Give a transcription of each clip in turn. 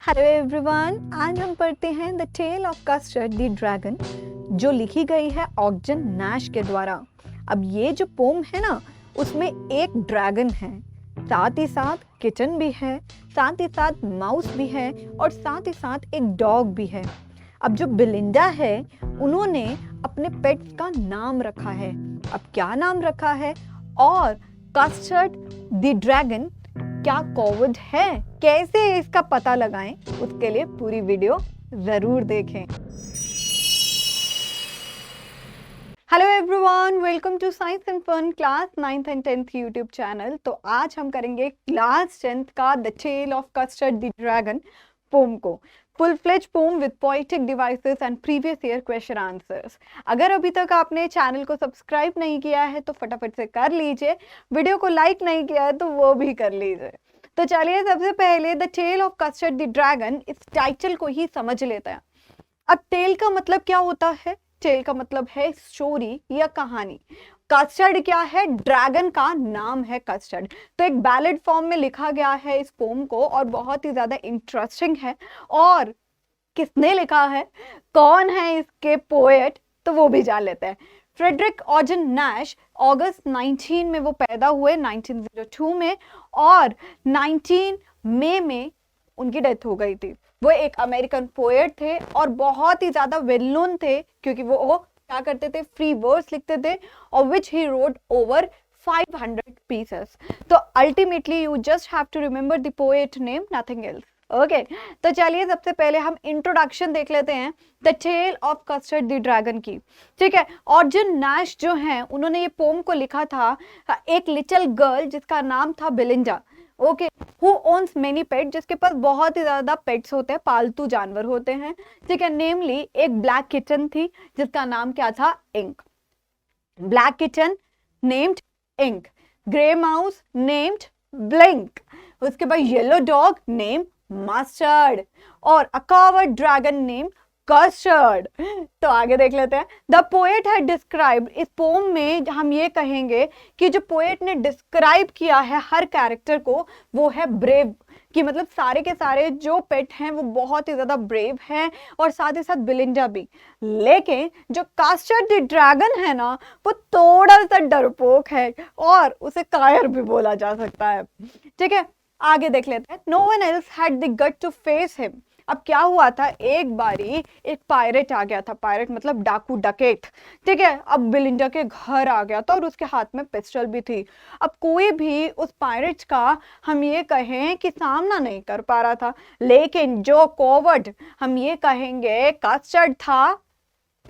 Hello everyone, आज हम पढ़ते हैं the tale of custard the dragon, जो लिखी गई है ऑगजन नैश के द्वारा। अब ये जो पोम है ना, उसमें एक ड्रैगन है, साथ ही साथ किचन भी है, साथ ही साथ माउस भी है और साथ ही साथ एक डॉग भी है। अब जो बिलिंडा है, उन्होंने अपने पेट्स का नाम रखा है। अब क्या नाम रखा है और कस्टर्ड द ड्रैगन क्या कोविड है, कैसे इसका पता लगाएं, उसके लिए पूरी वीडियो जरूर देखें। Hello everyone, welcome to science and fun class 9th एंड 10th यूट्यूब चैनल। तो आज हम करेंगे क्लास 10th का the tale of custard the dragon poem को, full fledge poem with poetic devices and previous year question answers. अगर अभी तक आपने चैनल को सब्सक्राइब नहीं किया है तो फटाफट से कर लीजिए, वीडियो को लाइक नहीं किया है तो वो भी कर लीजिए। तो चलिए सबसे पहले the tale of custard the dragon, इस टाइटल को ही समझ लेते हैं। अब टेल का मतलब क्या होता है? टेल का मतलब है स्टोरी या कहानी। कस्टर्ड क्या है? ड्रैगन का नाम है कस्टर्ड। तो एक बैलेड फॉर्म में लिखा गया है इस पोम को और बहुत ही ज्यादा इंटरेस्टिंग है। और किसने लिखा है, कौन है इसके पोएट, तो वो भी जान लेते हैं। फ्रेडरिक ऑगजन नैश अगस्त 19 में वो पैदा हुए 1902 में, और 19 मई में उनकी डेथ हो गई थी। वो एक अमेरिकन पोएट थे और बहुत ही ज्यादा वेल नोन थे, क्योंकि वो क्या करते थे, फ्री वर्स लिखते थे, और which he wrote over 500 pieces. तो ultimately you just have to remember the poet name, nothing else. Okay, तो चलिए सबसे पहले हम इंट्रोडक्शन देख लेते हैं the tale of custard the dragon की। ठीक है, ऑगजन नैश जो हैं, उन्होंने ये पोम को लिखा था एक लिटिल गर्ल जिसका नाम था बिलिंडा। ओके, हु ओन्स मेनी पेट, जिसके पास बहुत ही ज्यादा पेट्स होते हैं, पालतू जानवर होते हैं। ठीक है, नेमली एक ब्लैक किटन थी जिसका नाम क्या था, Ink. Black kitten named Ink, grey mouse named Blink, उसके बाद येलो डॉग नेम मस्टर्ड और a coward dragon name Custard. तो आगे देख लेते हैं। द पोएट है डिस्क्राइब्ड, इस पोम में हम ये कहेंगे कि जो पोएट ने डिस्क्राइब किया है हर कैरेक्टर को, वो है ब्रेव, कि मतलब सारे के सारे जो पेट हैं वो बहुत ही ज्यादा ब्रेव हैं, और साथ ही साथ बिलिंडा भी। लेकिन जो कस्टर्ड द ड्रैगन है ना, वो थोड़ा सा डरपोक है और उसे कायर भी बोला जा सकता है। ठीक है, आगे देख लेते हैं। No one else had the gut to face him. अब क्या हुआ था, एक बारी एक पायरेट आ गया था, पायरेट मतलब डाकू, डकैत। ठीक है, अब बिलिंडा के घर आ गया था और उसके हाथ में पिस्टल भी थी। अब कोई भी उस पायरेट का हम ये कहें कि सामना नहीं कर पा रहा था, लेकिन जो कोवर्ड हम ये कहेंगे कस्टर्ड था,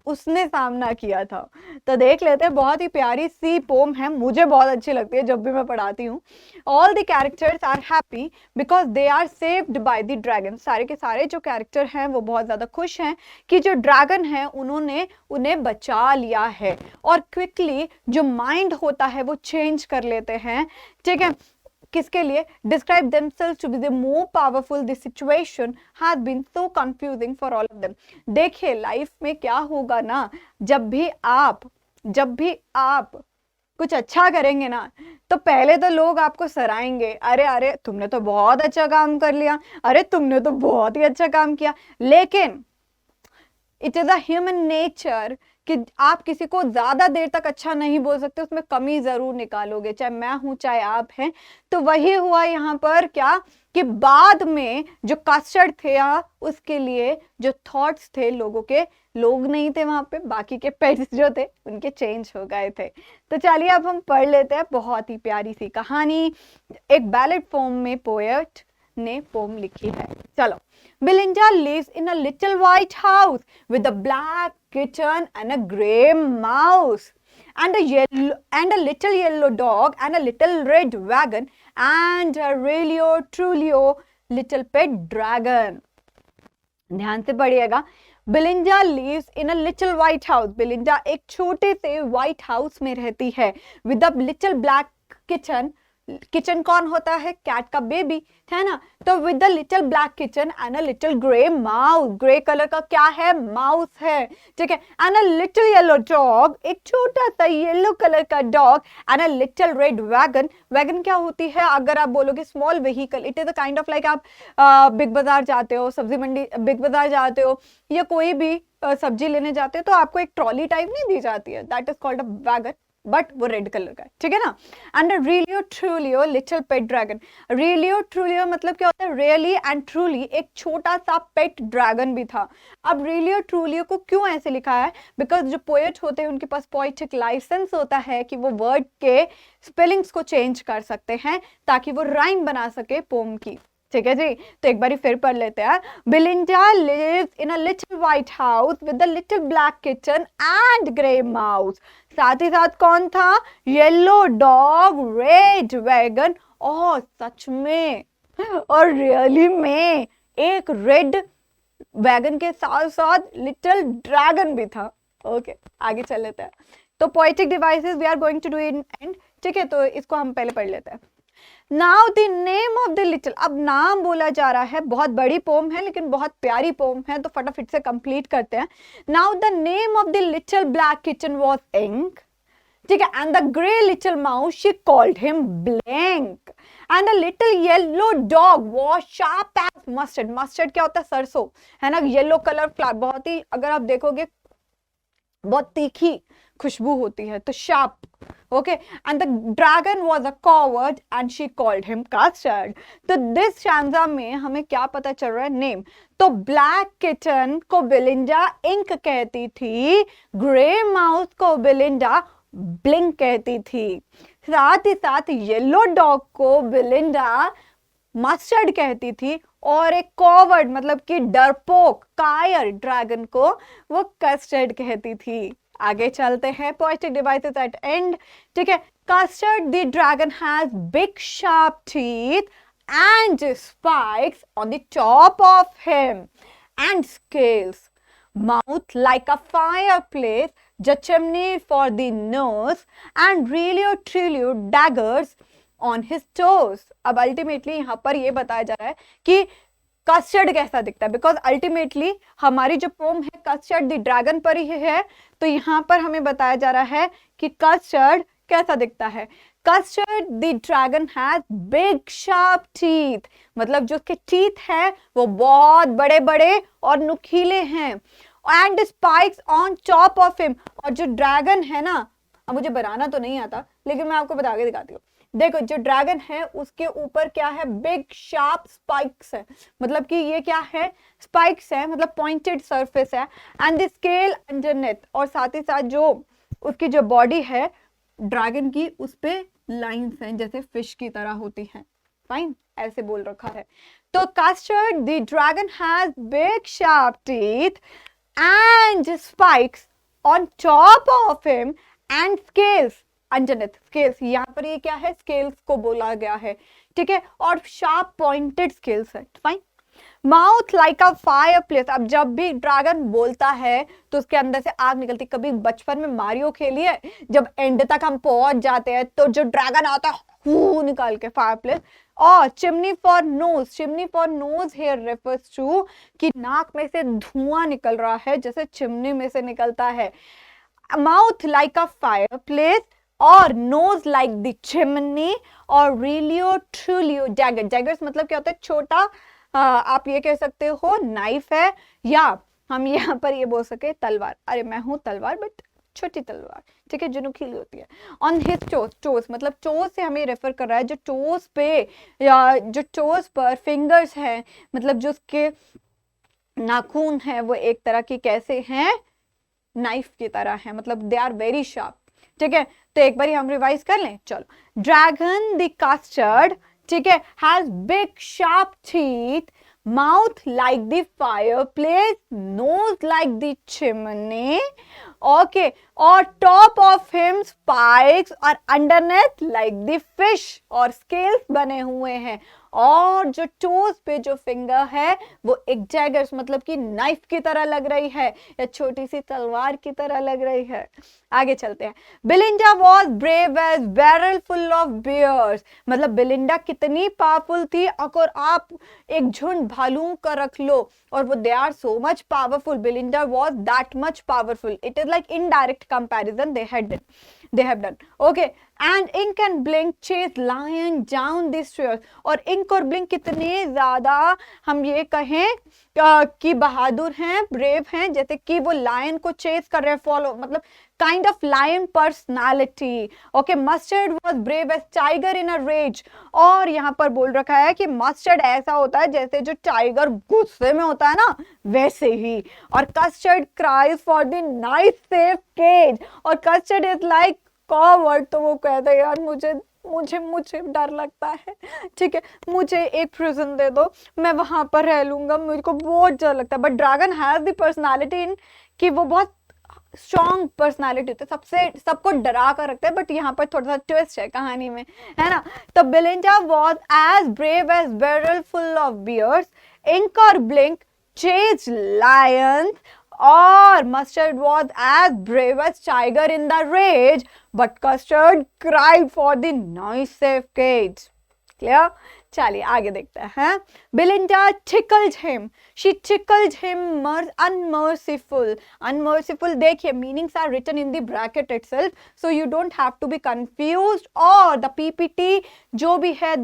उसने सामना किया था। तो देख लेते हैं, बहुत ही प्यारी सी पोम है, मुझे बहुत अच्छी लगती है जब भी मैं पढ़ाती हूँ। All the characters are happy because they are saved by the dragon. सारे के सारे जो कैरेक्टर हैं वो बहुत ज्यादा खुश हैं कि जो ड्रैगन है उन्होंने उन्हें बचा लिया है, और क्विकली जो माइंड होता है वो चेंज कर लेते हैं। ठीक है, किसके लिए? Describe themselves to be the more powerful, the situation has been so confusing for all of them। देखिए लाइफ में क्या होगा ना, जब भी आप कुछ अच्छा करेंगे ना, तो पहले तो लोग आपको सराहेंगे, अरे अरे तुमने तो बहुत अच्छा काम कर लिया, अरे तुमने तो बहुत ही अच्छा काम किया। लेकिन it is a human nature कि आप किसी को ज्यादा देर तक अच्छा नहीं बोल सकते, उसमें कमी जरूर निकालोगे, चाहे मैं हूं चाहे आप हैं। तो वही हुआ यहाँ पर, क्या कि बाद में जो कस्टर्ड थे उसके लिए जो थॉट्स थे लोगों के, लोग नहीं थे वहां पे, बाकी के पेट्स जो थे उनके चेंज हो गए थे। तो चलिए अब हम पढ़ लेते हैं बहुत ही प्यारी सी कहानी, एक बैलेड फॉर्म में पोएट ने पोम लिखी है। चलो। Belinda lives in a little white house with a black kitten and a gray mouse and a little yellow dog and a little red wagon and a really truly little pet dragon। ध्यान से पढ़िएगा। बिलिंडा lives in a little white house। बिलिंडा एक छोटे से white house में रहती है। with a little black kitten, kitchen कौन होता है? कैट का बेबी, है ना? तो with the little black kitchen and a little grey mouse, grey colour का क्या है? माउस है, ठीक है। And a little yellow dog, एक छोटा सा येलो कलर का dog and a little red wagon. Wagon क्या होती है? अगर आप बोलोगे small vehicle, it is a kind of like आप बिग बाजार जाते हो, सब्जी मंडी, बिग बाजार जाते हो या कोई भी सब्जी लेने जाते हो तो आपको एक ट्रॉली टाइप नहीं दी जाती है, that is called a wagon, but वो रेड कलर का है, ठीक है ना। एंड रियलियो ट्रूलियो लिटिल पेट ड्रैगन, रियलियो ट्रूलियो मतलब क्या होता है? रियली एंड ट्रूली, एक छोटा सा पेट ड्रैगन भी था। अब रियलियो ट्रूलियो को क्यों ऐसे लिखा है? बिकॉज जो पोएट होते हैं उनके पास पोएटिक लाइसेंस होता है कि वो वर्ड के स्पेलिंग्स को चेंज कर सकते हैं ताकि वो राइम बना सके पोम की, ठीक है जी। तो एक बार फिर पढ़ लेते हैं। Belinda lives in a little white house with a little black kitchen and grey mouse. साथ ही साथ कौन था? येलो डॉग, रेड वैगन, और सच में और रियली में एक रेड वैगन के साथ साथ लिटिल ड्रैगन भी था। ओके, आगे चल लेते हैं। तो poetic devices we are going to do in end, ठीक है। तो इसको हम पहले पढ़ लेते हैं। Now the name of the little, अब नाम बोला जा रहा है, बहुत बड़ी पोम है लेकिन बहुत प्यारी पोम है, तो फटाफट से कंप्लीट करते हैं। Now the name of the little black kitchen was Ink, ठीक है। And the grey little mouse she called him blank, and the little yellow dog was sharp as Mustard. Mustard क्या होता है? सरसों, है ना। येलो कलर फ्लावर, बहुत ही, अगर आप देखोगे बहुत तीखी खुशबू होती है, तो sharp, okay. And the dragon was a coward and she called him custard. तो दिस शांजा में हमें क्या पता चल रहा है? नेम। तो ब्लैक किचन को बेलिंडा इंक कहती थी, ग्रे माउस को बेलिंडा ब्लिंक कहती थी, साथ ही साथ येलो डॉग को बेलिंडा मस्टर्ड कहती थी, और एक कॉवर्ड मतलब कि डरपोक, कायर ड्रैगन को वो कस्टर्ड कहती थी। आगे चलते हैं। पोएटिक डिवाइसेस एट एंड, ठीक है। Custard the dragon has big sharp teeth and spikes on the top of him and scales, mouth like a fireplace, the chimney for the nose, and really truly daggers on his toes. अब ultimately यहाँ पर ये बताया जा रहा है कि custard कैसा दिखता है, बिकॉज अल्टीमेटली हमारी जो पोम है कस्टर्ड द ड्रैगन पर ही है, तो यहाँ पर हमें बताया जा रहा है कि कस्टर्ड कैसा दिखता है। Custard the dragon has big sharp teeth, मतलब जो उसके टीथ है वो बहुत बड़े बड़े और नुकीले हैं, and spikes on top of him, और जो ड्रैगन है ना, अब मुझे बनाना तो नहीं आता लेकिन मैं आपको बता के दिखाती हूँ। देखो जो ड्रैगन है उसके ऊपर क्या है? बिग शार्प स्पाइक्स है, मतलब कि ये क्या है? स्पाइक्स है, मतलब पॉइंटेड सरफेस है, एंड द स्केल अंडरनेथ, और साथ ही साथ जो उसकी जो बॉडी है ड्रैगन की, उस पे लाइंस हैं जैसे फिश की तरह होती हैं। फाइन, ऐसे बोल रखा है। तो custard the dragon has big sharp teeth and spikes on top of him and scales underneath. Scales, यहाँ पर ये क्या है? स्केल्स को बोला गया है, ठीक है, और शार्प पॉइंटेड स्केल्स है। Fine. Mouth like a fire place, अब जब भी ड्रैगन बोलता है तो उसके अंदर से आग निकलती। कभी बचपन में मारियो खेलिए, जब एंड तक हम पहुंच जाते हैं तो जो ड्रैगन आता है हू निकाल के, फायर प्लेस। और chimney for nose, chimney for nose here refers to कि नाक में से धुआं निकल रहा है जैसे चिमनी में से निकलता है। Mouth like a fire place और नोज लाइक द चिमनी, और रिलियो ट्रूलियो डैगर। डैगर्स मतलब क्या होता है? छोटा, आप ये कह सकते हो नाइफ है, या हम यहाँ पर ये बोल सके तलवार। अरे मैं हूँ तलवार, बट छोटी तलवार, ठीक है, जो नुकीली होती है। ऑन हिज टोस, टोस मतलब टोस से हमें रेफर कर रहा है जो टोस पे, या जो टोस पर फिंगर्स है, मतलब जो उसके नाखून है वो एक तरह की कैसे हैं? नाइफ की तरह है, मतलब दे आर वेरी शार्प, ठीक है। तो एक बार हम रिवाइज कर लें, चलो। ड्रैगन द कस्टर्ड, ठीक है, has big sharp teeth, mouth like the fireplace, nose like the chimney, okay, और टॉप ऑफ हिम स्पाइक्स, और अंडरनेथ लाइक द फिश, और स्केल्स बने हुए हैं, और जो टोज पे जो फिंगर है वो एक डैगर्स मतलब कि नाइफ की तरह लग रही है या छोटी सी तलवार की तरह लग रही है। आगे चलते हैं। Belinda was brave as barrel full of bears, मतलब बिलिंडा कितनी पावरफुल थी। अगर आप एक झुंड भालुओं का रख लो और वो they are so much powerful, Belinda was that much powerful. It is like indirect comparison they have done. Okay, and ink and blink chase lion down the stairs, और ink और blink कितने ज्यादा हम ये कहें कि बहादुर हैं, ब्रेव हैं, जैसे कि वो लायन को चेस कर रहे हैं, फॉलो मतलब kind of lion personality. Okay, Mustard was brave as tiger in a rage, और यहाँ पर बोल रखा है कि मस्टर्ड ऐसा होता है जैसे जो टाइगर गुस्से में होता है ना, वैसे ही। और Custard cries for the nice safe cage, और कस्टर्ड इज लाइक कॉवर्ड, तो वो कहते हैं यार मुझे मुझे मुझे डर लगता है, ठीक है, मुझे एक प्रिजन दे दो, मैं वहां पर रह लूंगा, मुझे को बहुत डर लगता है। But dragon has the personality इन कि वो बहुत स्ट्रॉन्ग पर्सनालिटी होती है, सबसे सबको डरा कर रखते हैं। बट यहाँ पर थोड़ा सा ट्विस्ट है कहानी में, है ना। तो Belinda was as brave as barrel full of bears, ink और ब्लिंक चेज लायंस, और Mustard was as brave as tiger in the rage, but Custard cried for the nice safe cage. Clear? चलिए आगे देखते हैं। बिलिंडा tickled him, she tickled him unmerciful, unmerciful देखिए meanings are written in the bracket itself, so you don't have to be confused, और the PPT जो भी है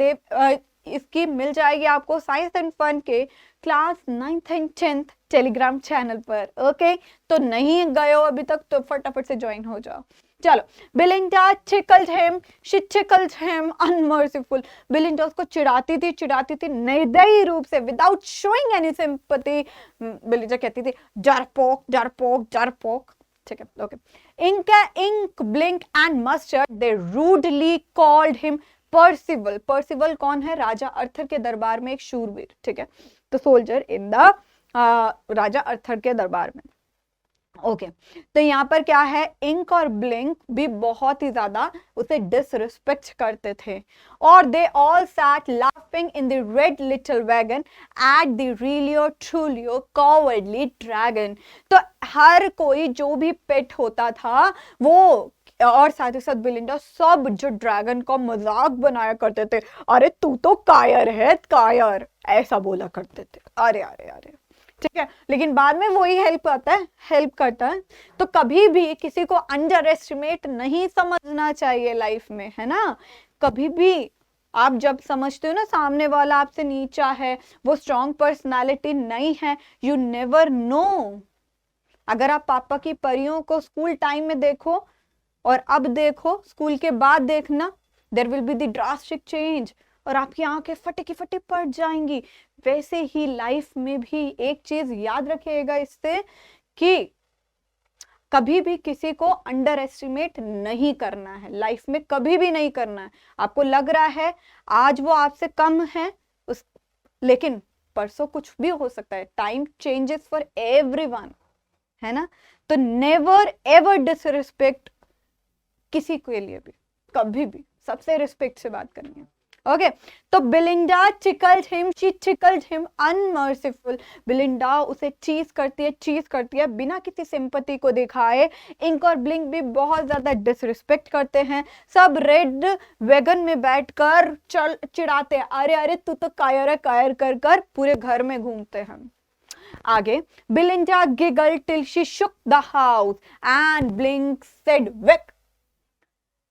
इसकी मिल जाएगी आपको साइंस एंड फन के क्लास 9th एंड 10th टेलीग्राम चैनल पर। ओके, तो नहीं गए हो अभी तक तो फटाफट से ज्वाइन हो जाओ। चलो, बिलिंडा tickled him, she tickled him unmerciful, बिलिंडा उसको चिढ़ाती थी निर्दयी रूप से, without showing any sympathy. Belinda कहती थी डरपोक डरपोक डरपोक, ठीक है। Okay, Ink Blink and Mustard they rudely called him Percival. Percival कौन है? राजा अर्थर के दरबार में एक शूरवीर, ठीक है, तो सोल्जर इन द राजा अर्थर के दरबार में। ओके, तो यहाँ पर क्या है, इंक और ब्लिंक भी बहुत ही ज्यादा उसे डिसरिस्पेक्ट करते थे, और they all sat laughing in the red little wagon at the really truly cowardly dragon. तो हर कोई जो भी पेट होता था वो और साथ ही साथ बिलिंडा सब जो ड्रैगन का मजाक बनाया करते थे, अरे तू तो कायर है, कायर, ऐसा बोला करते थे। अरे अरे अरे, ठीक है, लेकिन बाद में वही हेल्प करता है। तो कभी भी किसी को अंडर एस्टिमेट नहीं समझना चाहिए लाइफ में, है ना। कभी भी आप जब समझते हो ना सामने वाला आपसे नीचा है, वो स्ट्रॉन्ग पर्सनालिटी नहीं है, यू नेवर नो। अगर आप पापा की परियों को स्कूल टाइम में देखो और अब देखो, स्कूल के बाद देखना, there will be the drastic change, और आपकी आंखें फटे की फटे पड़ जाएंगी। वैसे ही लाइफ में भी एक चीज याद रखिएगा इससे कि कभी भी किसी को अंडर एस्टिमेट नहीं करना है, लाइफ में कभी भी नहीं करना है। आपको लग रहा है आज वो आपसे कम है लेकिन परसों कुछ भी हो सकता है। टाइम चेंजेस फॉर एवरीवन, है ना। तो नेवर एवर डिसरिस्पेक्ट किसी के लिए भी, कभी भी सबसे रिस्पेक्ट से बात करनी है। ओके, तो बिलिंडा tickled him, she tickled him unmerciful, बिलिंडा उसे चीज करती है बिना किसी सिंपैथी को दिखाए। इंक और ब्लिंक भी बहुत ज्यादा डिसरिस्पेक्ट करते हैं, सब रेड वैगन में बैठकर चिढ़ाते हैं, अरे अरे तू तो कायर है, कायर कर कर पूरे घर में घूमते हैं। आगे, बिलिंडा giggled till she shook the house and Blink said wick,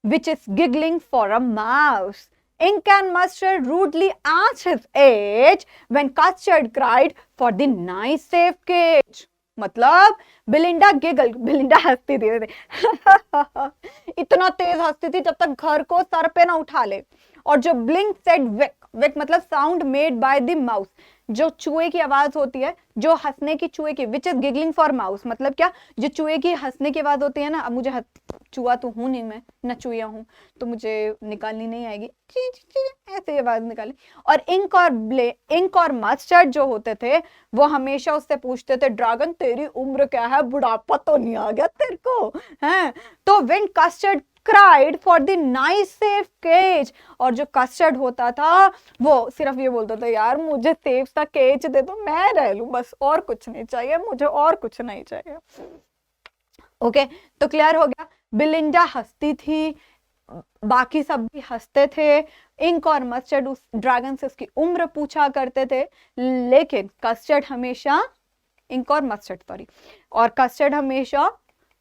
which is giggling for a mouse. Ink and Mustard rudely asked his age when Custard cried for the nice safe cage. मतलब बिलिंडा बिलिंडा हंसती थी इतना तेज हंसती थी जब तक घर को सर पे ना उठा ले। और जो ब्लिंक सेड विक मतलब sound made by the mouse, जो चूहे की आवाज होती है, जो हंसने की चूहे की, which is giggling for mouse, मतलब क्या, जो चूहे की हंसने की आवाज होती है ना। अब मुझे चूहा तो हूं नहीं, मैं न चूहिया हूं, तो मुझे निकालनी नहीं आएगी, ऐसे आवाज निकाली। और इंक और मस्टर्ड जो होते थे वो हमेशा उससे पूछते थे, ड्रैगन तेरी उम्र क्या है, बुढ़ापा तो नहीं आ गया तेरे को, हैं। तो when custard cried for the nice safe cage. और जो कस्टर्ड होता था वो सिर्फ ये बोलता था, यार मुझे सेफ सा केज दे दो, मैं रह लूं बस, और कुछ नहीं चाहिए मुझे, और कुछ नहीं चाहिए। ओके, तो क्लियर हो गया। बिलिंडा हंसती थी, बाकी सब भी हंसते थे। इंक और मस्टर्ड उस ड्रैगन से उसकी उम्र पूछा करते थे, लेकिन कस्टर्ड हमेशा, इंक और मस्टर्ड सॉरी, और कस्टर्ड हमेशा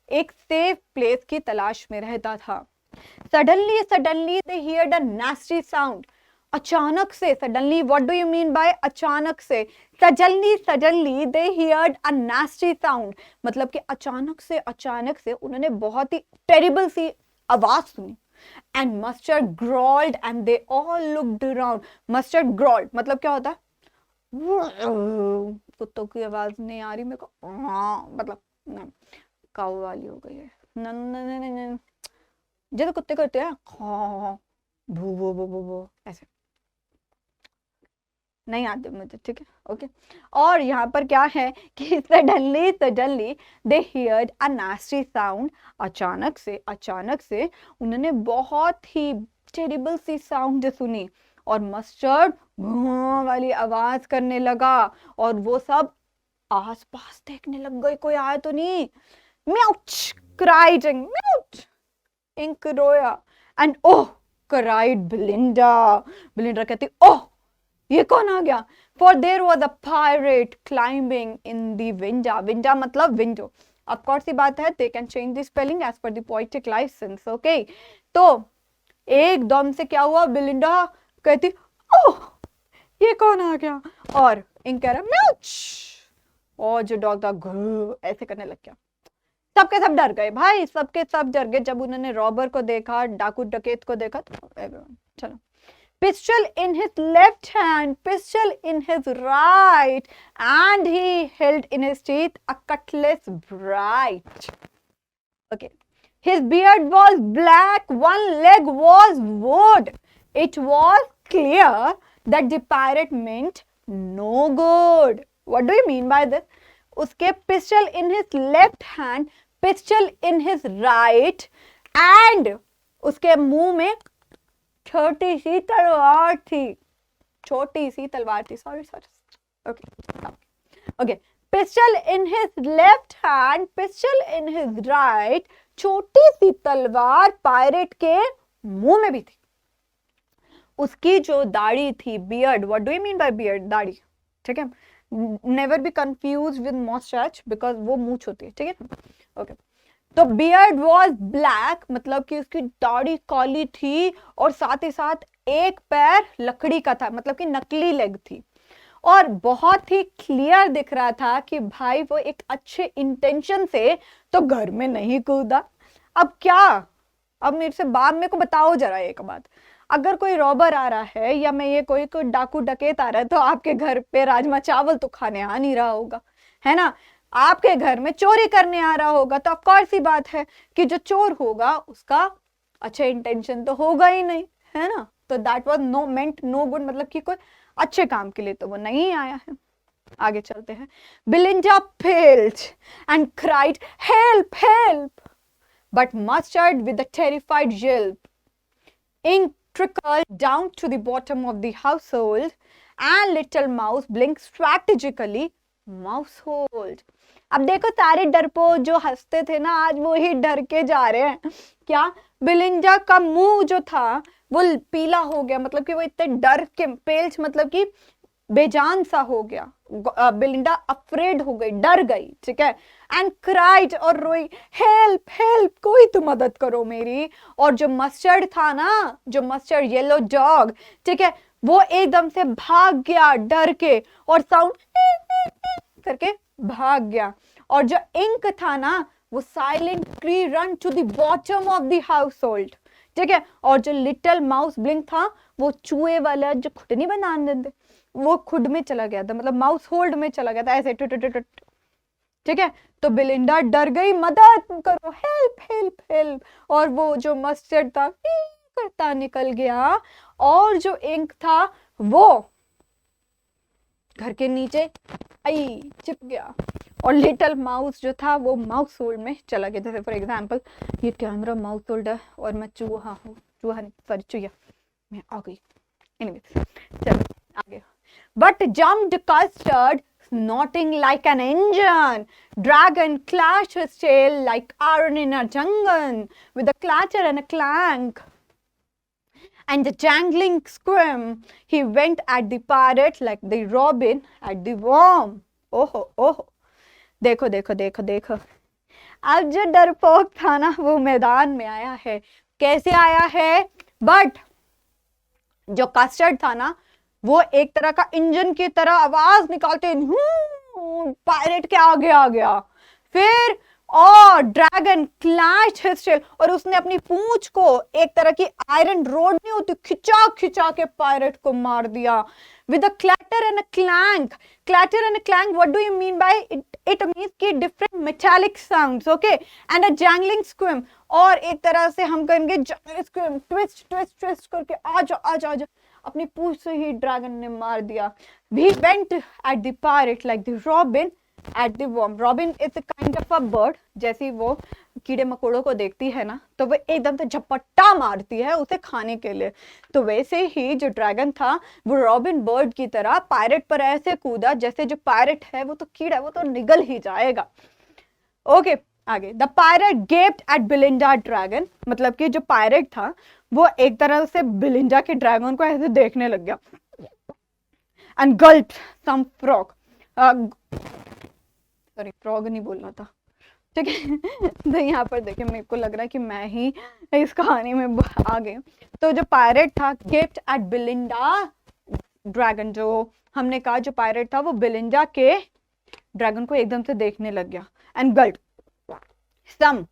एक सेफ प्लेस की तलाश में रहता था। Suddenly they heard a nasty sound. अचानक से, suddenly, what do you mean bye अचानक से? Suddenly they heard a nasty sound, मतलब कि अचानक से उन्होंने बहुत ही टेरिबल सी आवाज सुनी। And Mustard growled and they all looked around. Mustard growled मतलब क्या होता है? कुत्तों की आवाज नहीं आ रही मेरे को, मतलब काऊ वाली हो गई है, जैसे कुत्ते करते हैं भू भू भू भू भू, ऐसे नहीं आते मुझे, ठीक है, ओके। और यहाँ पर क्या है कि suddenly they heard a nasty sound. अचानक से उन्होंने बहुत ही टेरिबल सी साउंड सुनी, और मस्टर्ड वाली आवाज करने लगा, और वो सब आसपास देखने लग गए कोई आया तो नहीं। म्याउच क्राइड म्याउच, इंक रोया, एंड ओह क्राइड बिलिंडा कहती, ओह ये कौन आ गया? For there was a pirate climbing in the winda मतलब विंडो। ऑफ कोर्स ये बात है, they can change the spelling as per the poetic licence, okay. तो एकदम से क्या हुआ, बिलिंडा कहती, ओह ये कौन आ गया? और इंक कह रहा म्याउच, और जो डॉग था ऐसे करने लग गया। सबके सब डर गए भाई, सबके सब डर गए जब उन्होंने रॉबर को देखा, डाकू डकैत को देखा। तो चलो, pistol in his left hand, pistol in his right, and he held in his teeth a cutlass bright. Okay. His beard was black, one leg was wood. It was clear that the pirate meant no good. What do you mean by this? उसके pistol in his left hand, pistol in his right, and उसके मुंह में छोटी सी तलवार थी, sorry okay. Pistol in his left hand, pistol in his right, छोटी सी तलवार pirate के मुंह में भी थी। उसकी जो दाढ़ी थी, beard, what do you mean bye beard? दाढ़ी, ठीक है, never be confuse with moustache because वो मूंछ होती है, ठीक है, ओके। तो बियर्ड वॉज ब्लैक मतलब कि उसकी दाढ़ी काली थी, और साथ ही साथ एक पैर लकड़ी का था, मतलब कि नकली लेग थी, और बहुत ही क्लियर दिख रहा था कि भाई वो एक अच्छे इंटेंशन से तो घर में नहीं कूदा। अब क्या, अब मेरे को बताओ जरा एक बात, अगर कोई रॉबर आ रहा है या मैं ये कोई डाकू डकैत आ रहा है, तो आपके घर पे राजमा चावल तो खाने आ नहीं रहा होगा, है ना? आपके घर में चोरी करने आ रहा होगा, तो ऑफकोर्स सी बात है कि जो चोर होगा उसका अच्छा इंटेंशन तो होगा ही नहीं, है ना? तो that was no meant no good, मतलब कि कोई अच्छे काम के लिए तो वो नहीं आया है। आगे चलते हैं। Belinda failed and cried help help, but Mustard with a terrified yelp. Ink trickled down to the bottom of the household, and little mouse blinked strategically. Mousehold. अब देखो सारे डरपोक जो हंसते थे ना, आज वो ही डर के जा रहे हैं। क्या? बिलिंडा का मुंह जो था वो पीला हो गया, मतलब कि वो इतने डर के, पेल्च मतलब कि बेजान सा हो गया। बिलिंडा अफ्रेड हो गई, डर गई, ठीक है। एंड क्राइड, और रोई, हेल्प हेल्प, कोई तो मदद करो मेरी। और जो मस्टर्ड था ना, जो मस्टर्ड येलो डॉग, ठीक है, वो एकदम से भाग गया डर के, और साउंड करके भाग गया। और जो इंक था ना, वो silently run to the bottom of the household, ठीक है। और जो लिटिल माउस ब्लिंक था, वो चूहे वाला जो खुद नहीं बनाने देते, वो खुद में चला गया था, मतलब माउस होल्ड में चला गया था ऐसे, ठीक है। तो बिलिंडा डर गई, मदद करो, हेल्प हेल्प हेल्प। और वो जो मस्टर्ड था करता निकल गया, और जो इंक था वो घर के नीचे आई चिप गया। और लिटिल माउस जो था वो माउस होल्ड में चला गया। जैसे फॉर एग्जाम्पल ये कैमरा माउस होल्ड है और मैं चूहा हूँ, चूहा नहीं सॉरी चूहा, मैं आ गई। एनीवेज चलो आगे। But jumped custard snorting like an engine. Dragon clashed his tail like iron in a jungle with a clatter and a clank and a jangling scream. He went at the pirate like the robin at the worm. ओहो ओहो, देखो देखो देखो देखो, अब जो डरपोक था ना वो मैदान में आया है। कैसे आया है? बट जो कस्टर्ड था ना वो एक तरह का इंजन की तरह आवाज निकालते पायरेट के आगे आ गया। फिर और ड्रैगन क्लैश्ड हिज टेल, और उसने अपनी पूंछ को एक तरह की आयरन रोड नहीं होती खिंचा खिंचा के पायरेट को मार दिया। With a clatter and a clank, clatter and a clank, what do you mean by it? It means कि different metallic sounds, okay, and a jangling squirm, और एक तरह से हम कहेंगे स्क्विम, ट्विस्ट ट्विस्ट ट्विस्ट करके आजा आजा आजा, अपनी पूंछ से ही ड्रैगन ने मार दिया। He went at the pirate like the robin at the worm. Robin is a kind of a bird. जैसी वो कीड़े मकोड़ों को देखती है ना तो वो एकदम से झपट्टा मारती है उसे खाने के लिए। तो वैसे ही जो ड्रैगन था वो रॉबिन बर्ड की तरह पायरेट पर ऐसे कूदा जैसे जो पायरेट है वो तो कीड़ा, वो तो निगल ही जाएगा। ओके आगे। The pirate gaped at Belinda dragon, मतलब कि जो पायरेट था वो एक तरह से बिलिंडा के ड्रैगन को ऐसे देखने लग गया। And gulp some frog, sorry frog नहीं बोलना था, ठीक है। तो यहाँ पर देखिए मेरे को लग रहा है कि मैं ही इस कहानी में आ गई। तो जो पायरेट था गेप्ड एट बिलिंडा ड्रैगन, जो हमने कहा जो पायरेट था वो बिलिंडा के ड्रैगन को एकदम से देखने लग गया। एंड गल्प सम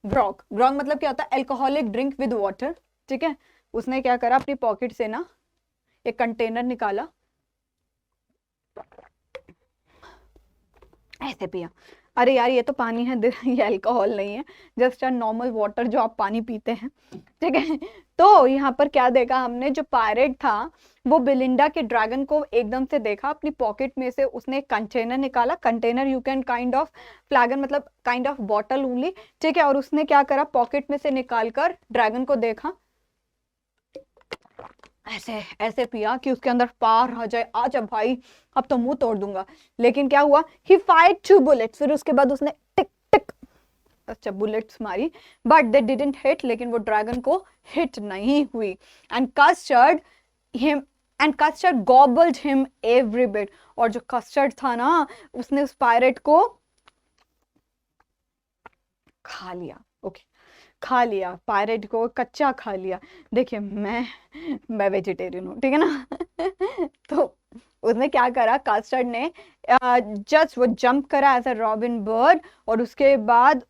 ग्रॉग, ग्रॉग मतलब क्या होता है? अल्कोहलिक ड्रिंक विद वाटर, ठीक है। उसने क्या करा, अपनी पॉकेट से ना एक कंटेनर निकाला, ऐसे पिया। अरे यार ये तो पानी है, ये अल्कोहल नहीं है, जस्ट अ नॉर्मल वाटर जो आप पानी पीते हैं, ठीक है। तो यहाँ पर क्या देखा हमने, जो पायरेट था वो बिलिंडा के ड्रैगन को एकदम से देखा, अपनी पॉकेट में से उसने कंटेनर निकाला। Container you can kind of फ्लैगन मतलब काइंड ऑफ बॉटल ओनली, ठीक है। और उसने क्या करा, पॉकेट में से निकाल कर ड्रैगन को देखा, ऐसे ऐसे पिया कि उसके अंदर पार आ जाए, आजा भाई अब तो मुंह तोड़ दूंगा। लेकिन क्या हुआ, ही फायर्ड 2 बुलेट्स, फिर उसके बाद उसने टिक टिक अच्छा बुलेट्स मारी, बट दे डिडंट हिट, लेकिन वो ड्रैगन को हिट नहीं हुई। And custard गॉबल्ड him every bit, और जो कस्टर्ड था ना उसने उस पायरेट को खा लिया। ओके खा लिया, पायरेट को कच्चा खा लिया। देखिए मैं वेजिटेरियन हूँ, ठीक है ना। तो उसने क्या करा, कास्टर्ड ने जस्ट वो जंप करा एज अ रॉबिन बर्ड, और उसके बाद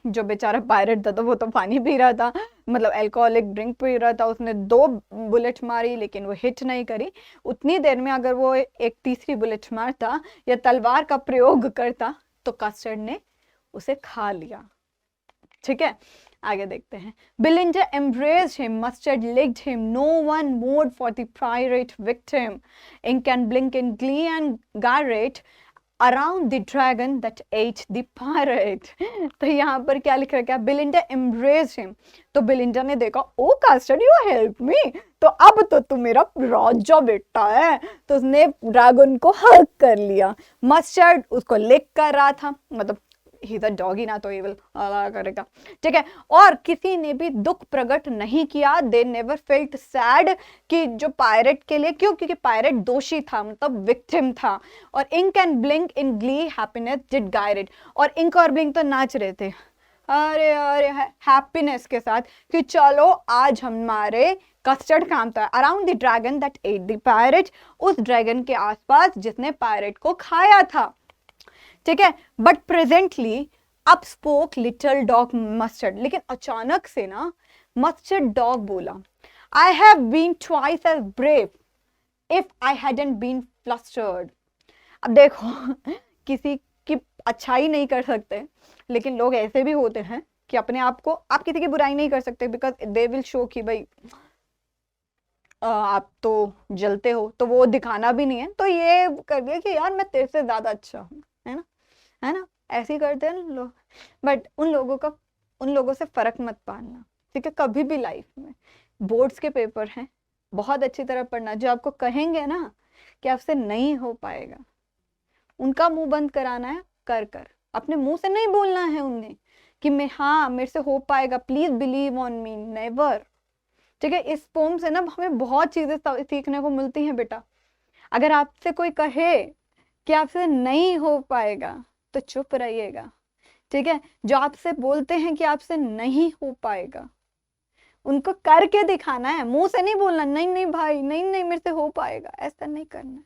जो बेचारा पायरेट था तो वो तो पानी पी रहा था, मतलब अल्कोहलिक ड्रिंक पी रहा था, उसने 2 बुलेट मारी लेकिन वो हिट नहीं करी। उतनी देर में अगर वो एक तीसरी बुलेट मारता या तलवार का प्रयोग करता तो कास्टर्ड ने उसे खा लिया, ठीक है। आगे देखते हैं। Belinda embraced him, Mustard licked him, no one mourned for the pirate victim. Ink and blink in glee and garret around the dragon that ate the pirate. तो यहाँ पर क्या लिख रखा है, Belinda embraced him, तो बिलिंडा ने देखा ओ कास्टर्ड यू हेल्प मी, तो अब तो तू मेरा राजा बेटा है, तो उसने ड्रैगन को हग कर लिया। मस्टर्ड उसको लिक कर रहा था, मतलब ही इज अ डॉगी ना, तो ये विल करेगा, ठीक है। और किसी ने भी दुख प्रकट नहीं किया, दे नेवर फेल्ट सैड, कि जो पायरेट के लिए, क्यों? क्योंकि पायरेट दोषी था, मतलब विक्टिम था। और Ink and Blink in glee happiness did guide it, और इंक और ब्लिंक तो नाच रहे थे अरे अरे हैप्पीनेस के साथ कि चलो आज हमारे कस्टर्ड काम था। Around the dragon that ate the pirate, उस ड्रैगन के आसपास जिसने पायरेट को खाया था, ठीक है। But presently up spoke little dog Mustard, लेकिन अचानक से ना मस्टर्ड डॉग बोला, I have been twice as brave if I hadn't been flustered. अब देखो किसी की अच्छाई नहीं कर सकते, लेकिन लोग ऐसे भी होते हैं कि अपने आप को, आप किसी की बुराई नहीं कर सकते बिकॉज दे विल शो कि भाई आप तो जलते हो, तो वो दिखाना भी नहीं है, तो ये कर दिया कि यार मैं तेरे से ज्यादा अच्छा हूँ, है ना, है ना, ऐसे ही करते हैं ना लोग। बट उन लोगों से फर्क मत पाना, ठीक है, कभी भी लाइफ में। बोर्ड्स के पेपर हैं, बहुत अच्छी तरह पढ़ना। जो आपको कहेंगे ना कि आपसे नहीं हो पाएगा, उनका मुंह बंद कराना है, कर कर अपने मुंह से नहीं बोलना है उन्हें कि मैं, हाँ मेरे से हो पाएगा, please believe on me, never. ठीक है, इस पोम से ना हमें बहुत चीजें सीखने को मिलती हैं बेटा। अगर आपसे कोई कहे कि आपसे नहीं हो पाएगा तो चुप रहिएगा, ठीक है। जो आपसे बोलते हैं कि आपसे नहीं हो पाएगा, उनको करके दिखाना है, मुंह से नहीं बोलना नहीं नहीं भाई नहीं नहीं मेरे से हो पाएगा, ऐसा नहीं करना है।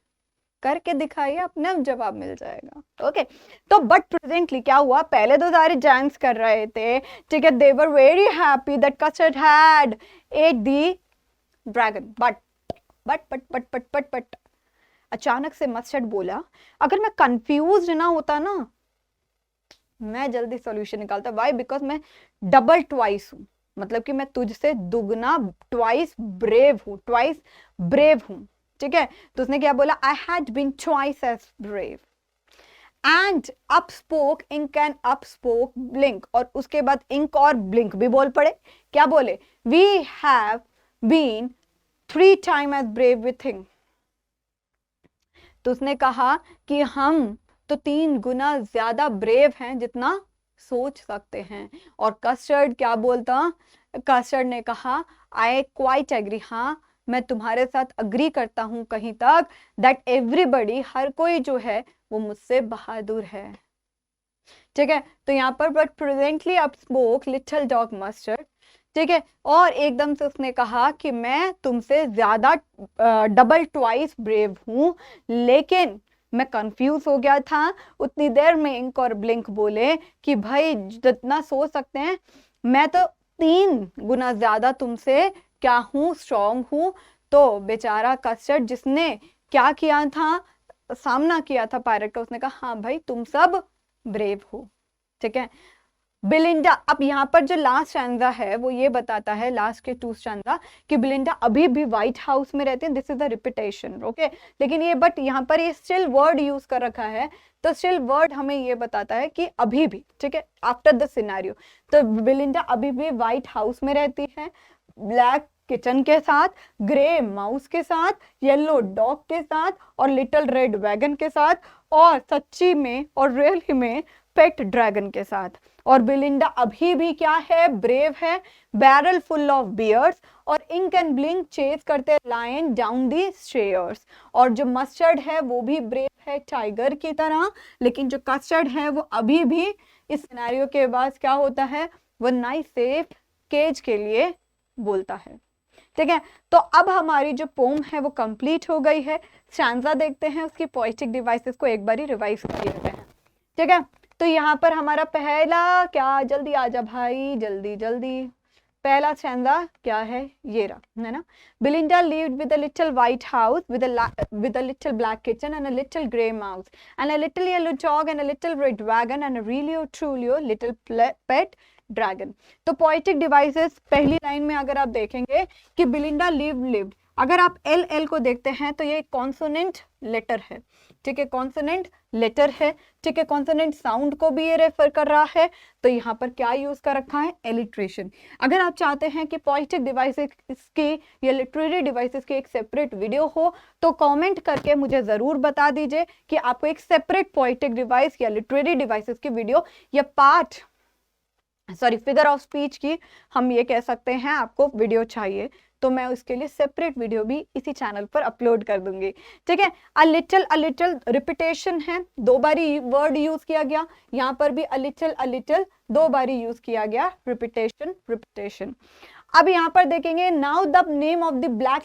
करके दिखाइए, अपने आप जवाब मिल जाएगा। ओके, तो बट प्रेजेंटली क्या हुआ, पहले तो सारे डांस कर रहे थे, ठीक है, they were very happy that Custard had ate the dragon. But अचानक से मस्टर्ड बोला, अगर मैं कंफ्यूज ना होता ना, मैं जल्दी सॉल्यूशन निकालता। वाई? बिकॉज मैं डबल ट्वाइस हूं, मतलब कि मैं तुझसे दुगना, ट्वाइस ब्रेव हूं, ठीक है। तो उसने क्या बोला, I had been twice as brave and up spoke Ink and up spoke Blink, और उसके बाद इंक और ब्लिंक भी बोल पड़े। क्या बोले, we have been 3 times as brave with him. तो उसने कहा कि हम तो 3 गुना ज्यादा ब्रेव हैं जितना सोच सकते हैं। और कस्टर्ड क्या बोलता, कस्टर्ड ने कहा आई क्वाइट एग्री, हाँ मैं तुम्हारे साथ अग्री करता हूं कहीं तक, दैट एवरीबडी, हर कोई जो है वो मुझसे बहादुर है, ठीक है। तो यहाँ पर but presently up spoke little dog mustard, ठीक है, और एकदम से उसने कहा कि मैं तुमसे ज्यादा डबल ट्वाइस ब्रेव हूं, लेकिन मैं कंफ्यूज हो गया था। उतनी देर में इंक और ब्लिंक बोले कि भाई जितना सोच सकते हैं, मैं तो 3 गुना ज्यादा तुमसे क्या हूं, स्ट्रॉन्ग हूं। तो बेचारा कस्टर्ड, जिसने क्या किया था, सामना किया था पायरेट का, उसने कहा हाँ भाई तुम सब ब्रेव हो, ठीक है। बिलिंडा, अब यहाँ पर जो लास्ट स्टैंजा है वो ये बताता है, लास्ट के 2 स्टैंजा, कि बिलिंडा अभी भी व्हाइट हाउस में रहते हैं। This is the repetition, okay. लेकिन ये बट यहाँ पर ये स्टिल वर्ड यूज कर रखा है, तो स्टिल वर्ड हमें ये बताता है कि अभी भी, ठीक है, आफ्टर द सिनेरियो। तो बिलिंडा अभी भी व्हाइट हाउस में रहती है, ब्लैक किचन के साथ, ग्रे माउस के साथ, येलो डॉग के साथ, और लिटिल रेड वैगन के साथ, और सच्ची में और रियली में पेट ड्रैगन के साथ। और बिलिंडा अभी भी क्या है, ब्रेव है, बैरल फुल ऑफ बियर्स, और इंक एंड ब्लिंक चेस करते हैं लायन डाउन दी स्टेयर्स। और जो मस्टर्ड है वो भी ब्रेव है टाइगर की तरह, लेकिन जो कस्टर्ड है वो अभी भी इस सिनेरियो के बाद क्या होता है, वो नाइस सेफ केज के लिए बोलता है, ठीक है। तो अब हमारी जो पोम है वो कंप्लीट हो गई है। स्टैंजा देखते हैं, उसकी पोएटिक डिवाइसेस को एक बार रिवाइज कर लेते हैं, ठीक है। तो यहाँ पर हमारा पहला क्या, जल्दी आजा भाई, जल्दी जल्दी, पहला स्टैंजा क्या है, ये रहा, है ना। बिलिंडा lived with a little white house with a little black kitchen and a little grey mouse and a little yellow dog and a little red wagon and a really truly little pet dragon. तो poetic devices पहली line में अगर आप देखेंगे कि बिलिंडा lived, अगर आप L को देखते हैं तो ये कॉन्सोनेंट लेटर है, ठीक है, कॉन्सोनेंट लेटर है, ठीक है, कॉन्सोनेंट साउंड को भी ये रेफर कर रहा है। तो यहाँ पर क्या यूज कर रखा है, एलिट्रेशन। अगर आप चाहते हैं कि पोएटिक डिवाइसेस की या लिटरेरी डिवाइसेस की एक सेपरेट वीडियो हो, तो कमेंट करके मुझे जरूर बता दीजिए कि आपको एक सेपरेट पोएटिक डिवाइस या लिटरेरी डिवाइसेस की वीडियो या फिगर ऑफ स्पीच की, हम ये कह सकते हैं, आपको वीडियो चाहिए, तो मैं उसके लिए सेपरेट वीडियो भी इसी चैनल पर अपलोड कर दूंगी, ठीक है। अ लिटिल रिपीटेशन है, 2 बारी वर्ड यूज किया गया, यहाँ पर भी अ लिटिल 2 बारी यूज किया गया, रिपीटेशन। अब यहाँ पर देखेंगे, now the name of the black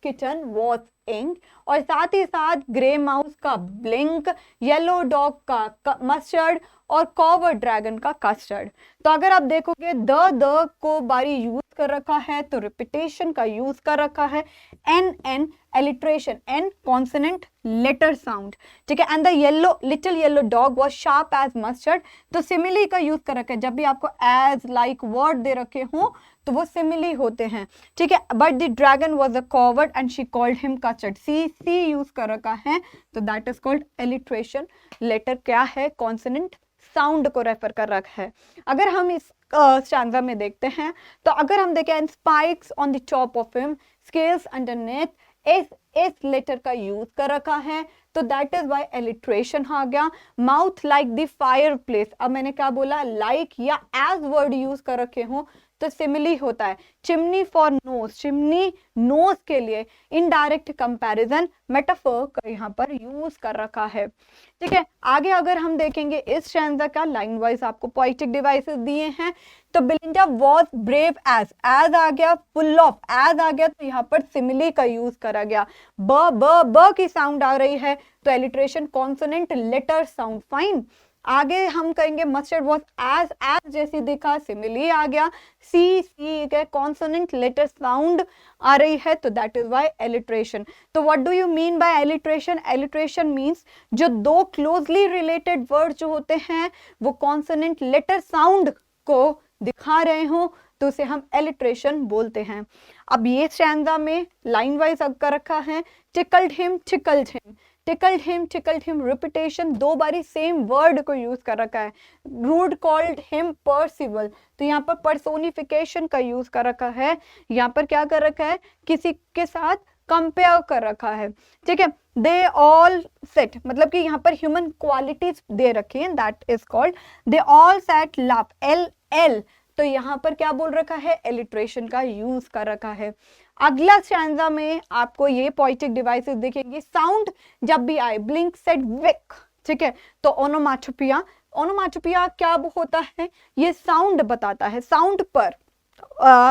kitchen was ink, और साथ ही साथ ग्रे माउस का ब्लिंक, येलो डॉग का मस्टर्ड, और कॉवर ड्रैगन का कस्टर्ड। तो अगर आप देखोगे द को बारी यूज कर रखा है, तो रिपीटेशन का यूज कर रखा है, an alliteration, an consonant letter sound, ठीक है। And the yellow little yellow dog was sharp as mustard, तो सिमिली का यूज कर रखा है। जब भी आपको एज लाइक वर्ड दे रखे हो तो वो सिमिली होते हैं, ठीक है। But the dragon was a coward and she called him custard, see use कर रखा है, तो that is called alliteration. Letter क्या है, कॉन्सोनेंट साउंड को रेफर कर रखा है। अगर हम इस स्टैंजा में देखते हैं, तो अगर हम देखें and spikes on the top of him, scales underneath, इस लेटर का यूज कर रखा है, तो दैट इज वाई एलिट्रेशन आ गया। Mouth like the fire place, अब मैंने क्या बोला, लाइक या एज वर्ड यूज कर रखे हो तो सिमिली होता है। Chimney for nose, chimney nose के लिए इनडायरेक्ट कंपैरिजन मेटाफर का यहाँ पर यूज कर रखा है, ठीक है। आगे अगर हम देखेंगे इस स्टैंजा का लाइन वाइज आपको पोएटिक डिवाइसेस दिए हैं, तो बिलिंडा वॉज ब्रेव एज आ गया, फुल ऑफ एज आ गया, तो यहाँ पर सिमिली का यूज करा गया। ब की साउंड आ रही है, तो alliteration consonant letter sound, fine. आगे हम कहेंगे मस्टर्ड वॉज एज जैसी दिखा, सिमिली आ गया। सी के कॉन्सोनेंट लेटर साउंड आ रही है, तो दैट इज वाई एलिट्रेशन। तो what do you mean bye alliteration? Alliteration means जो दो क्लोजली रिलेटेड वर्ड जो होते हैं वो कॉन्सोनेंट लेटर साउंड को दिखा रहे हो, तो उसे हम एलिट्रेशन बोलते हैं। अब ये स्टैंजा में लाइन वाइज कर रखा है, tickled him, tickled him, tickled him, tickled him, repetition, दो बारी सेम वर्ड को यूज कर रखा है। रूड कॉल्ड हिम पर्सिबल, तो यहाँ पर पर्सोनिफिकेशन का यूज कर रखा है। यहाँ पर क्या कर रखा है, किसी के साथ कंपेयर कर रखा है, ठीक है। दे ऑल सेट, मतलब कि यहाँ पर ह्यूमन क्वालिटीज दे रखी है, that is called they all set laugh, L, तो यहाँ पर क्या बोल रखा है, एलिट्रेशन का यूज कर रखा है। अगला स्टैंजा में आपको ये पोएटिक डिवाइसेस दिखेंगी, साउंड जब भी आए, ब्लिंक, सेट, विक, ठीक है। तो ओनोमाटोपिया, ओनोमाटोपिया क्या होता है, ये साउंड बताता है, साउंड पर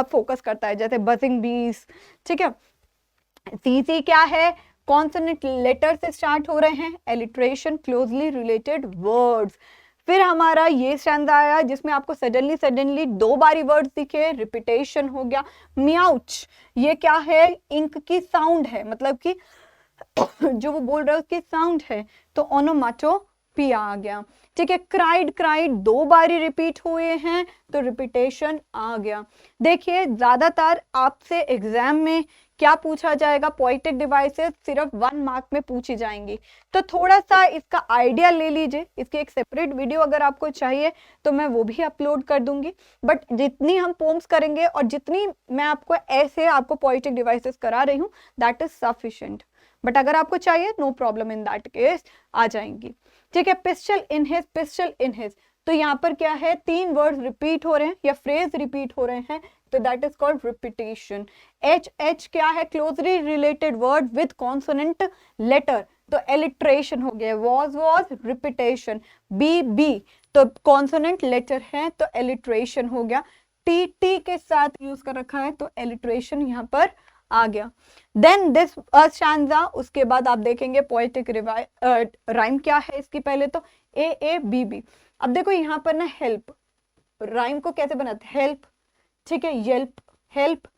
फोकस करता है, जैसे बजिंग बीज, ठीक है। सी क्या है, कॉन्सोनेंट लेटर से स्टार्ट हो रहे हैं, एलिट्रेशन, क्लोजली रिलेटेड वर्ड्स। फिर हमारा ये स्टैंजा आया जिसमें आपको सडनली दो बारी वर्ड्स दिखे, रिपीटेशन हो गया। म्याउच, ये क्या है, इंक की साउंड है, मतलब कि जो वो बोल रहा है उसकी साउंड है, तो ओनोमाटोपिया आ गया, ठीक है। क्राइड, क्राइड दो बारी रिपीट हुए हैं, तो रिपीटेशन आ गया। देखिए ज्यादातर आपसे एग्जाम में क्या पूछा जाएगा, पोएटिक डिवाइसेस सिर्फ 1 मार्क में पूछी जाएंगी, तो थोड़ा सा इसका आइडिया ले लीजिए। इसकी एक सेपरेट वीडियो अगर आपको चाहिए तो मैं वो भी अपलोड कर दूंगी, बट जितनी हम पोम्स करेंगे और जितनी मैं आपको ऐसे आपको पोएटिक डिवाइसेस करा रही हूँ, दैट इज सफिशिएंट। बट अगर आपको चाहिए, no problem, in that case आ जाएंगी, ठीक है। Pistol in his, pistol in his, तो यहाँ पर क्या है, 3 वर्ड रिपीट हो रहे हैं या फ्रेज रिपीट हो रहे हैं, तो that is called repetition. H क्या है, closely related word with consonant letter, तो एलिट्रेशन हो गया। Was repetition. बी तो कॉन्सोनेंट लेटर है, तो एलिट्रेशन हो गया। टी के साथ यूज कर रखा है, तो एलिट्रेशन यहाँ पर आ गया। देन दिस स्टैंजा, उसके बाद आप देखेंगे पोएटिक राइम क्या है इसकी, पहले तो ए बी। अब देखो यहाँ पर ना हेल्प, राइम को कैसे बनाते, हेल्प, ठीक है, Yelp, help,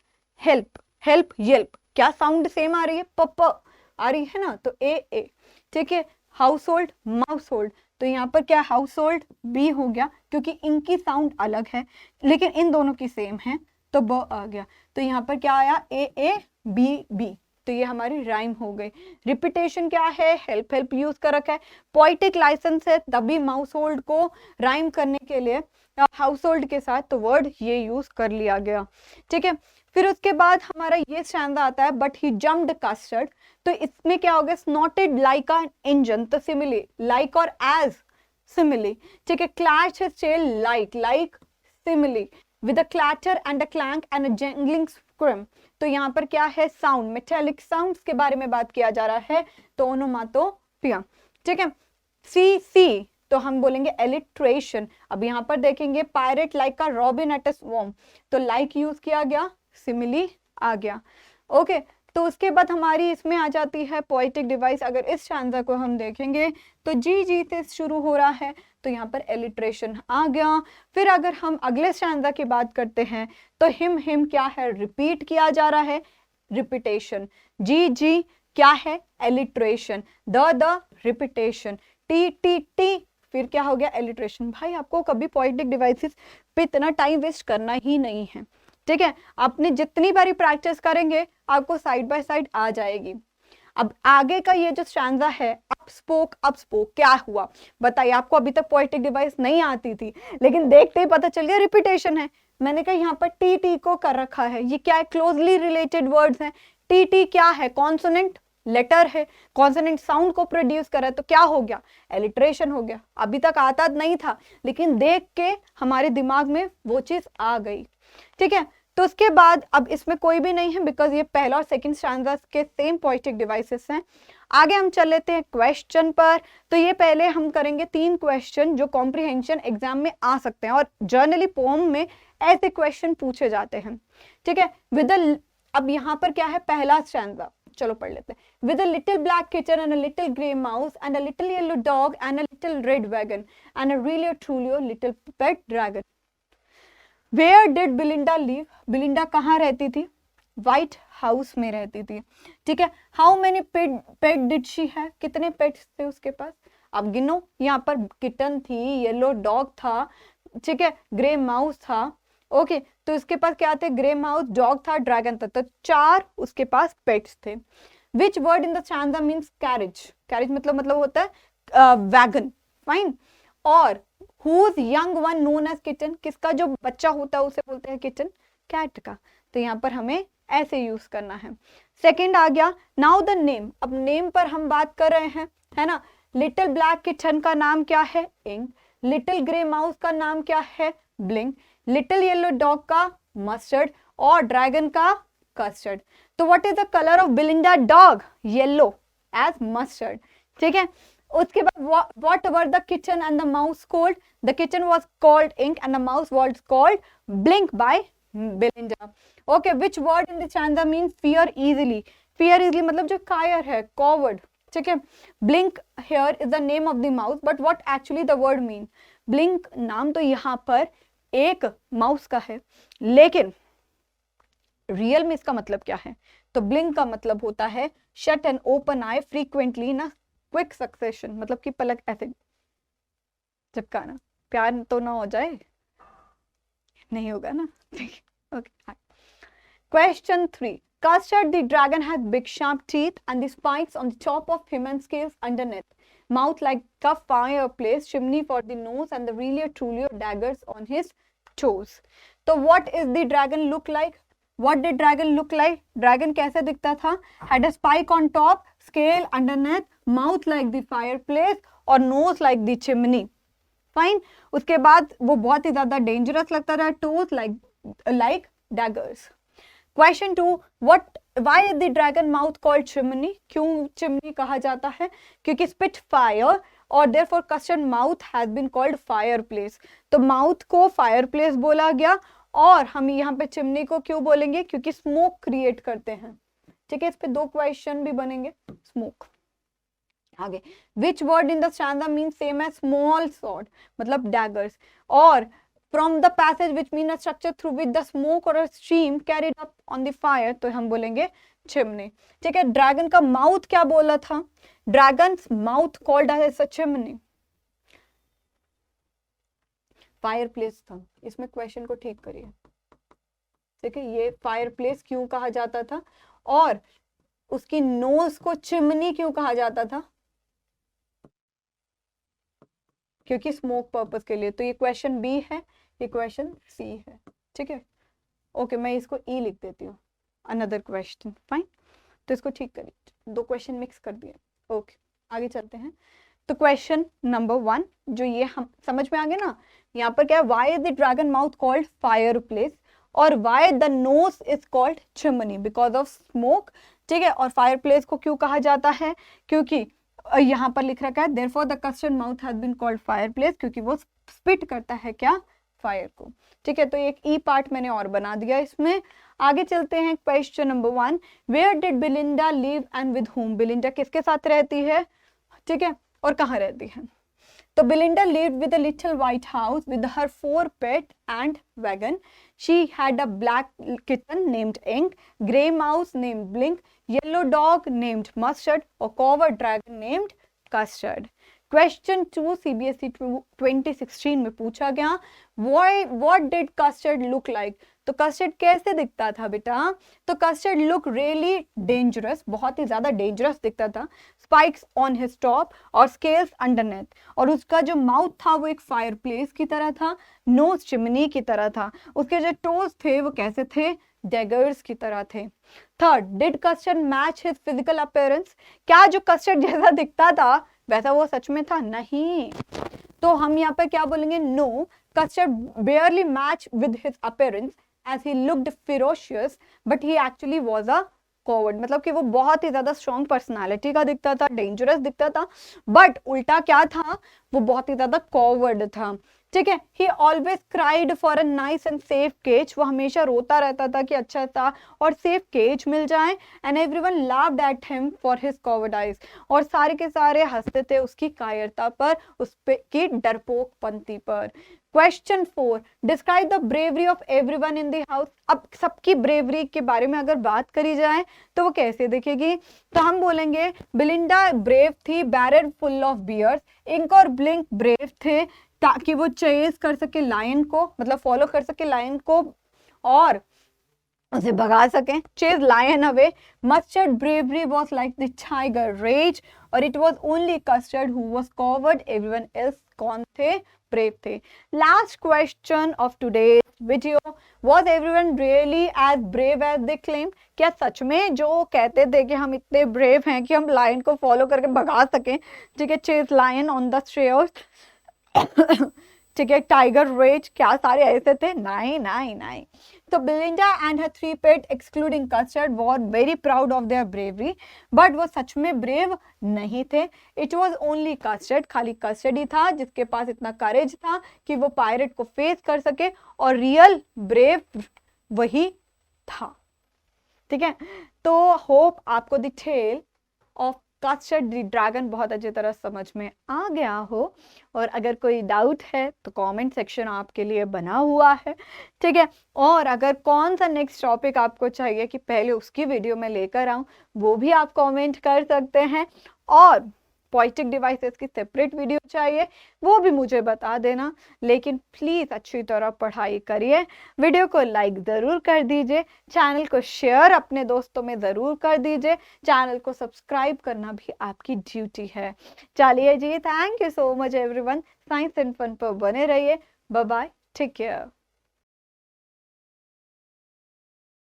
help, help, Yelp, क्या साउंड सेम आ रही है, प आ रही है ना, तो ए, ठीक है। हाउस होल्ड, माउस होल्ड, तो यहाँ पर क्या हाउस होल्ड बी हो गया, क्योंकि इनकी साउंड अलग है लेकिन इन दोनों की सेम है, तो ब आ गया। तो यहाँ पर क्या आया, ए बी, तो ये हमारी राइम हो गई। रिपीटेशन क्या है, हेल्प, हेल्प यूज कर रखा है। पोएटिक लाइसेंस है, तभी माउस होल्ड को राइम करने के लिए हाउस होल्ड के साथ तो वर्ड ये यूज कर लिया गया, ठीक है। फिर उसके बाद हमारा ये स्टैंजा आता है, बट ही जम्प्ड कस्टर्ड, तो इसमें क्या हो गया, स्नॉटेड लाइक एन इंजन, तो सिमिली, लाइक और एज सिमिली, ठीक है। Clash his tail, like simile, with a clatter and a clank and a jangling scream, तो यहाँ पर क्या है, साउंड, मेटेलिक साउंड्स के बारे में बात किया जा रहा है, तो ओनोमाटोपिया, ठीक है। सी तो हम बोलेंगे एलिट्रेशन। अब यहाँ पर देखेंगे पायरेट लाइक का रॉबिन एट अ स्वॉर्म, तो लाइक यूज किया गया, सिमिली आ गया, ओके। तो उसके बाद हमारी इसमें आ जाती है पोएटिक डिवाइस। अगर इस स्टैंजा को हम देखेंगे तो जी से शुरू हो रहा है, तो यहाँ पर एलिट्रेशन आ गया। फिर अगर हम अगले स्टैंजा की बात करते हैं तो हिम क्या है, रिपीट किया जा रहा है, रिपीटेशन। जी क्या है? Alliteration, the repetition, T T T, फिर क्या हो गया? एलिट्रेशन। भाई आपको कभी पोएटिक डिवाइसेस पे इतना टाइम वेस्ट करना ही नहीं है, ठीक है। आपने जितनी बारी प्रैक्टिस करेंगे आपको साइड बाय साइड आ जाएगी। अब आगे का ये जो स्टैंजा है, अप स्पोक क्या हुआ बताइए? आपको अभी तक पोएटिक डिवाइस नहीं आती थी, लेकिन देखते ही पता चल गया रिपीटेशन है। मैंने कहा यहाँ पर टी टी को कर रखा है, ये क्या है? क्लोजली रिलेटेड वर्ड्स हैं। टी टी क्या है? कॉन्सोनेंट लेटर है, कॉन्सोनेंट साउंड को प्रोड्यूस कर रहा है, तो क्या हो गया? एलिट्रेशन हो गया। अभी तक आता नहीं था, लेकिन देख के हमारे दिमाग में वो चीज आ गई, ठीक है। तो उसके बाद अब इसमें कोई भी नहीं है, बिकॉज ये पहला और सेकंड स्टैंजा के सेम पोएटिक डिवाइसेस हैं। आगे हम चल लेते हैं क्वेश्चन पर। तो ये पहले हम करेंगे 3 क्वेश्चन जो कॉम्प्रिहेंशन एग्जाम में आ सकते हैं, और जर्नली पोम में ऐसे क्वेश्चन पूछे जाते हैं, ठीक है। अब यहाँ पर क्या है? पहला स्टैंजा, चलो पढ़ लेते हैं। With a little black kitchen and a little grey mouse and a little yellow dog and a little red wagon and a really truly little pet dragon. Where did Belinda live? Belinda कहाँ रहती थी? White house में रहती थी, ठीक है। How many pet did she have? कितने pets थे उसके पास? अब गिनो, यहाँ पर किटन थी, येलो डॉग था, ठीक है, ग्रे माउस था, ओके। तो इसके पास क्या थे? ग्रे माउस, डॉग था, ड्रैगन था, तो 4 उसके पास पेट्स थे। विच word in the stanza means carriage? Carriage मतलब होता है वैगन, फाइन। और whose young one known as kitten? किसका जो बच्चा होता है उसे बोलते हैं किटन? कैट का। तो यहाँ पर हमें ऐसे यूज करना है। सेकंड आ गया नाउ द नेम। अब नेम पर हम बात कर रहे हैं, है ना। लिटिल ब्लैक किटन का नाम क्या है? इंक। लिटिल ग्रे माउस का नाम क्या है? ब्लिंक। लिटिल येलो डॉग का मस्टर्ड, और ड्रैगन का कस्टर्ड। तो what is the colour of Belinda dog? Yellow as mustard, ठीक है। उसके बाद what were the kitten and the mouse called? The kitten was called Ink and the mouse was called Blink by Belinda. Okay, which word in the stanza means fear easily? Fear easily मतलब जो कायर है, coward, ठीक है। Blink here is the name of the mouse, but what actually the word mean? Blink नाम तो यहाँ पर एक माउस का है, लेकिन रियल में इसका मतलब क्या है? तो ब्लिंक का मतलब होता है shut and open I frequently ना क्विक सक्सेशन, मतलब कि पलक ऐसे चिपकाना। प्यार तो ना हो जाए, नहीं होगा ना, okay. Question 3, Custard the dragon has big sharp teeth and the spikes on the top of him and scales underneath, mouth like a fireplace, chimney for the nose and the really truly daggers on his toes. तो what is the dragon look like? What did dragon look like? Dragon कैसे दिखता था? Had a spike on top, scale underneath, mouth like the fireplace और nose like the chimney. Fine. उसके बाद वो बहुत ही ज्यादा dangerous लगता था, toes like daggers. Question 2, why is the dragon mouth called chimney? क्यों chimney कहा जाता है? क्योंकि spit fire और therefore custard mouth has been called fireplace. तो mouth को fireplace बोला गया, और हम यहाँ पे चिमनी को क्यों बोलेंगे? क्योंकि स्मोक क्रिएट करते हैं, ठीक है। इस पे 2 क्वेश्चन भी बनेंगे। स्मोक। आगे, which word in the stanza mean same as small sword, मतलब डैगर्स, और from the passage which mean a structure through with the smoke और steam carried up on the fire, तो हम बोलेंगे चिमनी, ठीक है। ड्रैगन का माउथ क्या बोला था? Dragon mouth called as a chimney, fireplace था। इसमें क्वेश्चन को ठीक करिए, ठीक है। ये फायरप्लेस क्यों कहा जाता था, और उसकी नोज को चिमनी क्यों कहा जाता था? क्योंकि स्मोक पर्पस के लिए। तो ये क्वेश्चन बी है, ये क्वेश्चन सी है, ठीक है। ओके, मैं इसको ई लिख देती हूँ, अनदर क्वेश्चन, फाइन। तो इसको ठीक करिए, 2 क्वेश्चन मिक्स कर दिए। ओके, आगे चलते हैं। तो क्वेश्चन नंबर 1 जो ये हम समझ में आ गया ना, यहाँ पर क्या है? Why is the dragon mouth called fire place, और why the nose is called chimney? Because of smoke, ठीक है। और फायर प्लेस को क्यों कहा जाता है? क्योंकि यहाँ पर लिख रखा है therefore the custard mouth has been called fire place, क्योंकि वो स्पिट करता है क्या? फायर को, ठीक है। तो एक ई पार्ट मैंने और बना दिया इसमें। आगे चलते हैं question number 1, where did Belinda live and with whom? Belinda किसके साथ रहती है, ठीक है, और कहाँ रहती है? तो Belinda lived with a little white house with her 4 pets and wagon. She had a black kitten named Ink, grey mouse named Blink, yellow dog named Mustard और coward dragon named Custard. Question 2 CBSE 2016 में पूछा गया, what did Custard look like. तो Custard कैसे दिखता था बेटा? तो कस्टर्ड लुक रियली डेंजरस, बहुत ही ज्यादा डेंजरस दिखता था। स्पाइक्स ऑन हिज टॉप और स्केल्स अंडरनेथ, और उसका जो माउथ था वो एक फायरप्लेस की तरह था, नोज चिमनी की तरह था, उसके जो टोज थे वो कैसे थे? डेगर्स की तरह थे। Third, did custard match his physical appearance. क्या जो कस्टर्ड जैसा दिखता था वैसा वो सच में था? नहीं। तो हम यहाँ पर क्या बोलेंगे? No, custard barely match with his appearance as he looked ferocious but he actually was a coward। मतलब कि वो बहुत ही ज्यादा स्ट्रॉन्ग पर्सनालिटी का दिखता था, डेंजरस दिखता था, बट उल्टा क्या था? वो बहुत ही ज्यादा कॉवर्ड था। ठीक है। He always cried for a nice and safe cage. वो हमेशा रोता रहता था कि अच्छा सा और सेफ केज मिल जाए। And everyone laughed at him for his coward eyes. और सारे के सारे हंसते थे उसकी कायरता पर, उस पे की डरपोक पंक्ति पर। Question 4, describe the bravery of everyone in the house. अब सबकी ब्रेवरी के बारे में अगर बात करी जाए तो वो कैसे दिखेगी? तो हम बोलेंगे बिलिंडा ब्रेव थी, barrel full of bears. Ink और ब्लिंक ब्रेव थे ताकि वो चेज कर सके लायन को, मतलब फॉलो कर सके लायन को और उसे भगा सके, chase lion away. Mustard bravery was like the tiger rage, और it was only Custard who was coward, everyone else कौन थे? ब्रेव थे। Last question of today video, was everyone really as brave as they claim. क्या सच में जो कहते थे कि हम इतने ब्रेव हैं कि हम लायन को फॉलो करके भगा सकें, ठीक है, चेज लायन ऑन द स्ट्रेयर्स, ठीक है, टाइगर रेज, क्या सारे ऐसे थे? नहीं नहीं नहीं। तो Belinda and her 3 pet excluding Custard were very proud of their bravery, but वो सच में ब्रेव नहीं थे। इट वॉज ओनली कस्टर्ड, खाली कस्टर्ड ही था जिसके पास इतना करेज था कि वो पायरेट को फेस कर सके, और रियल ब्रेव वही था। ठीक है। तो होप आपको the tale of custard the dragon बहुत अच्छी तरह समझ में आ गया हो, और अगर कोई डाउट है तो कमेंट सेक्शन आपके लिए बना हुआ है। ठीक है। और अगर कौन सा नेक्स्ट टॉपिक आपको चाहिए कि पहले उसकी वीडियो में लेकर आऊं, वो भी आप कमेंट कर सकते हैं। और पोएटिक डिवाइसेस की सेपरेट वीडियो चाहिए वो भी मुझे बता देना, लेकिन प्लीज अच्छी तरह पढ़ाई करिए। वीडियो को लाइक जरूर कर दीजिए, चैनल को शेयर अपने दोस्तों में जरूर कर दीजिए, चैनल को सब्सक्राइब करना भी आपकी ड्यूटी है। चलिए जी, thank you so much everyone. Science and fun पर बने रहिए। Bye bye, take care.